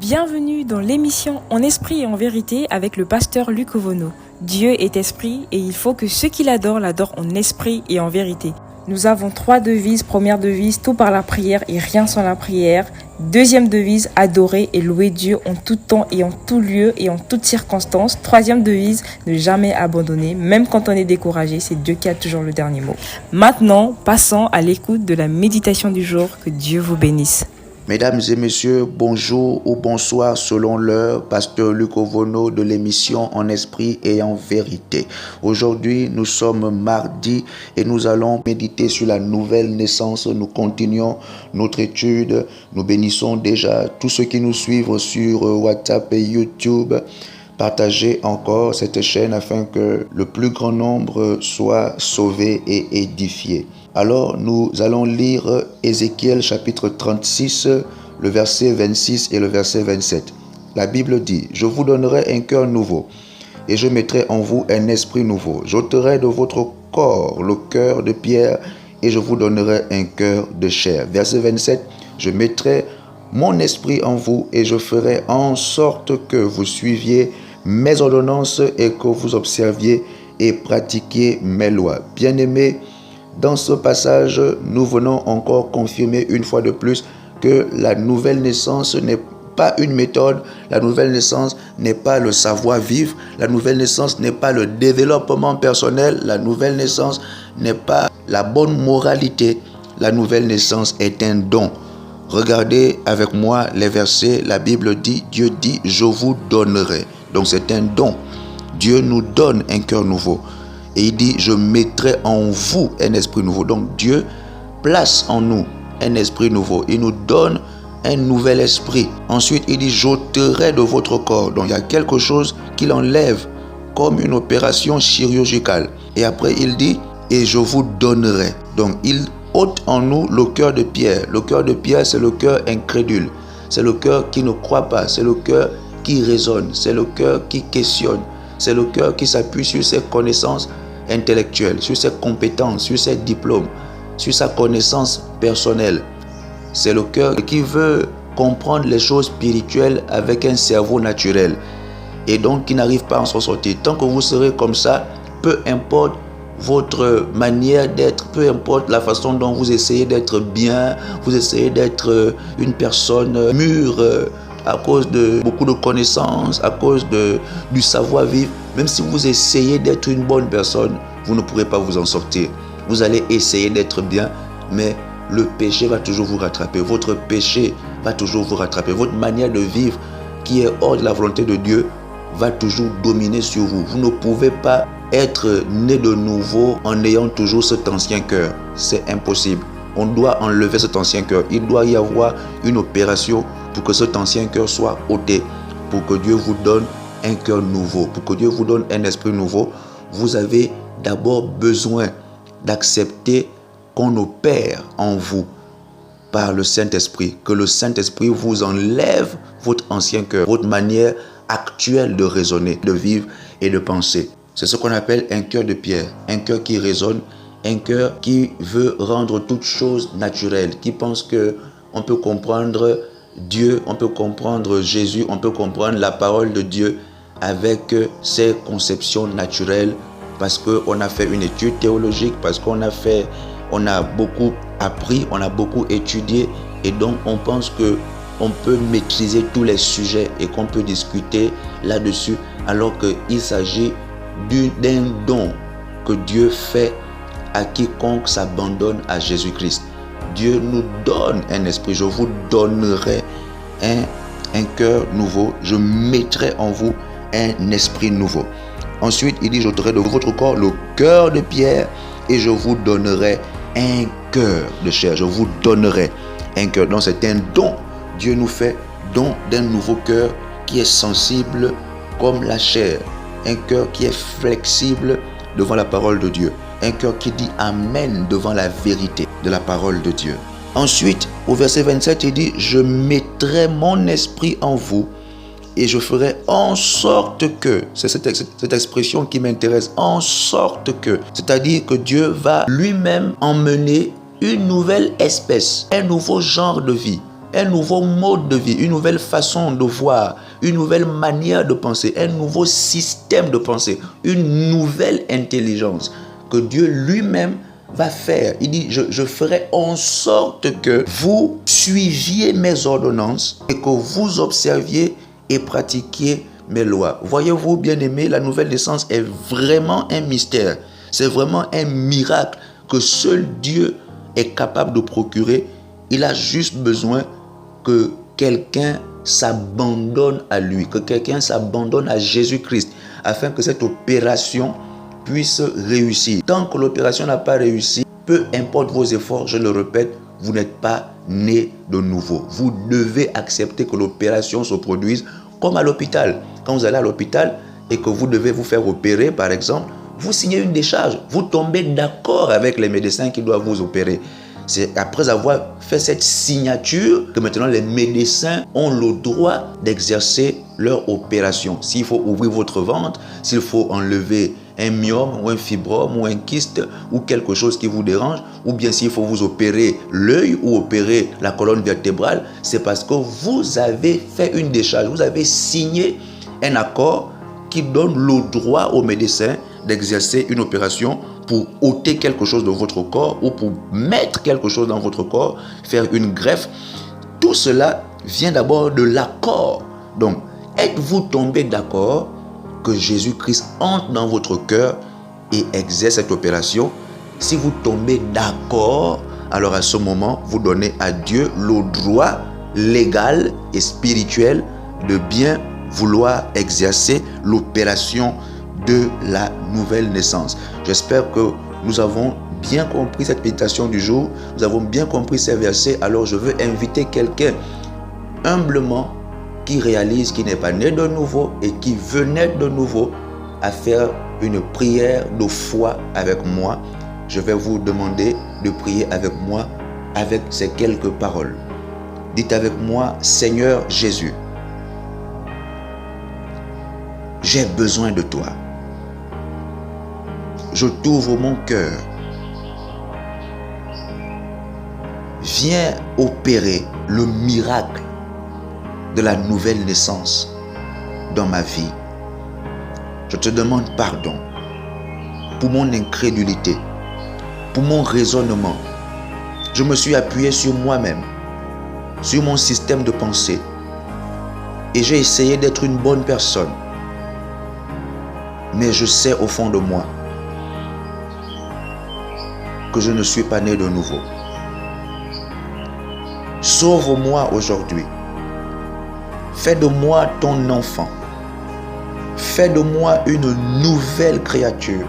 Bienvenue dans l'émission En esprit et en vérité avec le pasteur Luc Ovono. Dieu est esprit et il faut que ceux qui l'adorent en esprit et en vérité. Nous avons 3 devises. Première devise, tout par la prière et rien sans la prière. Deuxième devise, adorer et louer Dieu en tout temps et en tout lieu et en toutes circonstances. Troisième devise, ne jamais abandonner, même quand on est découragé, c'est Dieu qui a toujours le dernier mot. Maintenant, passons à l'écoute de la méditation du jour. Que Dieu vous bénisse. Mesdames et messieurs, bonjour ou bonsoir selon l'heure, pasteur Luc Ovono de l'émission En esprit et en vérité. Aujourd'hui, nous sommes mardi et nous allons méditer sur la nouvelle naissance. Nous continuons notre étude. Nous bénissons déjà tous ceux qui nous suivent sur WhatsApp et YouTube. Partagez encore cette chaîne afin que le plus grand nombre soit sauvé et édifié. Alors, nous allons lire Ézéchiel chapitre 36, le verset 26 et le verset 27. La Bible dit « Je vous donnerai un cœur nouveau et je mettrai en vous un esprit nouveau. J'ôterai de votre corps le cœur de pierre et je vous donnerai un cœur de chair. » Verset 27 « Je mettrai mon esprit en vous et je ferai en sorte que vous suiviez mes ordonnances et que vous observiez et pratiquiez mes lois. » Bien-aimés, dans ce passage, nous venons encore confirmer une fois de plus que la nouvelle naissance n'est pas une méthode, la nouvelle naissance n'est pas le savoir-vivre, la nouvelle naissance n'est pas le développement personnel, la nouvelle naissance n'est pas la bonne moralité, la nouvelle naissance est un don. Regardez avec moi les versets, la Bible dit, Dieu dit, je vous donnerai. Donc c'est un don. Dieu nous donne un cœur nouveau. Et il dit, je mettrai en vous un esprit nouveau. Donc Dieu place en nous un esprit nouveau. Il nous donne un nouvel esprit. Ensuite, il dit, j'ôterai de votre corps. Donc il y a quelque chose qu'il enlève comme une opération chirurgicale. Et après, il dit, et je vous donnerai. Donc il ôte en nous le cœur de pierre. Le cœur de pierre, c'est le cœur incrédule. C'est le cœur qui ne croit pas. C'est le cœur qui raisonne. C'est le cœur qui questionne. C'est le cœur qui s'appuie sur ses connaissances intellectuelles, sur ses compétences, sur ses diplômes, sur sa connaissance personnelle. C'est le cœur qui veut comprendre les choses spirituelles avec un cerveau naturel et donc qui n'arrive pas à s'en sortir. Tant que vous serez comme ça, peu importe votre manière d'être, peu importe la façon dont vous essayez d'être bien, vous essayez d'être une personne mûre, à cause de beaucoup de connaissances, à cause du savoir-vivre. Même si vous essayez d'être une bonne personne, vous ne pourrez pas vous en sortir. Vous allez essayer d'être bien, mais le péché va toujours vous rattraper. Votre péché va toujours vous rattraper. Votre manière de vivre qui est hors de la volonté de Dieu va toujours dominer sur vous. Vous ne pouvez pas être né de nouveau en ayant toujours cet ancien cœur. C'est impossible. On doit enlever cet ancien cœur. Il doit y avoir une opération pour que cet ancien cœur soit ôté, pour que Dieu vous donne un cœur nouveau, pour que Dieu vous donne un esprit nouveau. Vous avez d'abord besoin d'accepter qu'on opère en vous par le Saint-Esprit, que le Saint-Esprit vous enlève votre ancien cœur, votre manière actuelle de raisonner, de vivre et de penser. C'est ce qu'on appelle un cœur de pierre, un cœur qui raisonne, un cœur qui veut rendre toutes choses naturelles, qui pense qu'on peut comprendre Dieu, on peut comprendre Jésus, on peut comprendre la parole de Dieu avec ses conceptions naturelles parce qu'on a fait une étude théologique, parce qu'on a beaucoup appris, on a beaucoup étudié et donc on pense qu'on peut maîtriser tous les sujets et qu'on peut discuter là-dessus alors qu'il s'agit d'un don que Dieu fait à quiconque s'abandonne à Jésus-Christ. Dieu nous donne un esprit. Je vous donnerai un cœur nouveau. Je mettrai en vous un esprit nouveau. Ensuite, il dit, j'ôterai de votre corps le cœur de pierre et je vous donnerai un cœur de chair. Je vous donnerai un cœur. Donc, c'est un don. Dieu nous fait don d'un nouveau cœur qui est sensible comme la chair. Un cœur qui est flexible devant la parole de Dieu. Un cœur qui dit Amen devant la vérité de la parole de Dieu. Ensuite, au verset 27, il dit, je mettrai mon esprit en vous et je ferai en sorte que, c'est cette expression qui m'intéresse, en sorte que, c'est-à-dire que Dieu va lui-même emmener une nouvelle espèce, un nouveau genre de vie un nouveau mode de vie, une nouvelle façon de voir, une nouvelle manière de penser, un nouveau système de pensée, une nouvelle intelligence que Dieu lui-même va faire. Il dit, je ferai en sorte que vous suiviez mes ordonnances et que vous observiez et pratiquiez mes lois. Voyez-vous, bien-aimés, la nouvelle naissance est vraiment un mystère. C'est vraiment un miracle que seul Dieu est capable de procurer. Il a juste besoin que quelqu'un s'abandonne à lui, que quelqu'un s'abandonne à Jésus-Christ, afin que cette opération puisse réussir. Tant que l'opération n'a pas réussi, peu importe vos efforts, je le répète, vous n'êtes pas né de nouveau. Vous devez accepter que l'opération se produise comme à l'hôpital. Quand vous allez à l'hôpital et que vous devez vous faire opérer, par exemple, vous signez une décharge. Vous tombez d'accord avec les médecins qui doivent vous opérer. C'est après avoir fait cette signature que maintenant les médecins ont le droit d'exercer leur opération. S'il faut ouvrir votre ventre, s'il faut enlever un myome ou un fibrome ou un kyste ou quelque chose qui vous dérange, ou bien s'il faut vous opérer l'œil ou opérer la colonne vertébrale, c'est parce que vous avez fait une décharge, vous avez signé un accord qui donne le droit aux médecins d'exercer une opération pour ôter quelque chose de votre corps ou pour mettre quelque chose dans votre corps, faire une greffe. Tout cela vient d'abord de l'accord. Donc, êtes-vous tombé d'accord que Jésus-Christ entre dans votre cœur et exerce cette opération? Si vous tombez d'accord, alors à ce moment, vous donnez à Dieu le droit légal et spirituel de bien vouloir exercer l'opération de la nouvelle naissance. J'espère que nous avons bien compris cette méditation du jour. Nous avons bien compris ces versets. Alors je veux inviter quelqu'un humblement qui réalise qu'il n'est pas né de nouveau et qui veut naître de nouveau à faire une prière de foi avec moi. Je vais vous demander de prier avec moi avec ces quelques paroles. Dites avec moi, Seigneur Jésus, j'ai besoin de toi. Je t'ouvre mon cœur. Viens opérer le miracle de la nouvelle naissance dans ma vie. Je te demande pardon pour mon incrédulité, pour mon raisonnement. Je me suis appuyé sur moi-même, sur mon système de pensée, et j'ai essayé d'être une bonne personne. Mais je sais au fond de moi que je ne suis pas né de nouveau. Sauve-moi aujourd'hui. Fais de moi ton enfant. Fais de moi une nouvelle créature.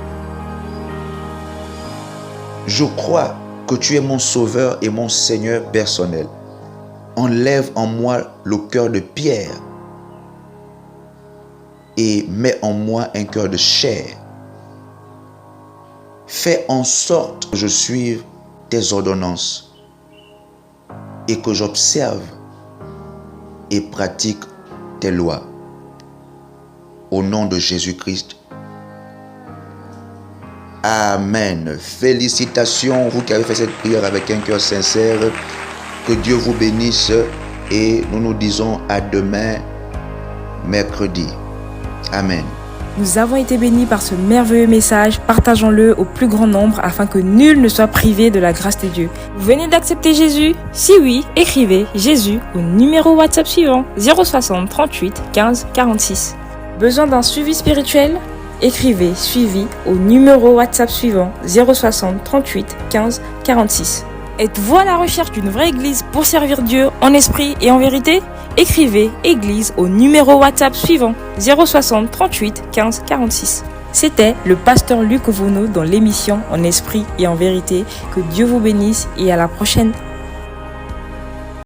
Je crois que tu es mon sauveur et mon Seigneur personnel. Enlève en moi le cœur de pierre et mets en moi un cœur de chair. Fais en sorte que je suive tes ordonnances et que j'observe et pratique tes lois. Au nom de Jésus-Christ. Amen. Félicitations, vous qui avez fait cette prière avec un cœur sincère. Que Dieu vous bénisse et nous nous disons à demain, mercredi. Amen. Nous avons été bénis par ce merveilleux message. Partageons-le au plus grand nombre afin que nul ne soit privé de la grâce de Dieu. Vous venez d'accepter Jésus? Si oui, écrivez Jésus au numéro WhatsApp suivant 060 38 15 46. Besoin d'un suivi spirituel? Écrivez suivi au numéro WhatsApp suivant 060 38 15 46. Êtes-vous à la recherche d'une vraie église pour servir Dieu en esprit et en vérité? Écrivez église au numéro WhatsApp suivant 060 38 15 46. C'était le pasteur Luc Ovono dans l'émission En esprit et en vérité. Que Dieu vous bénisse et à la prochaine.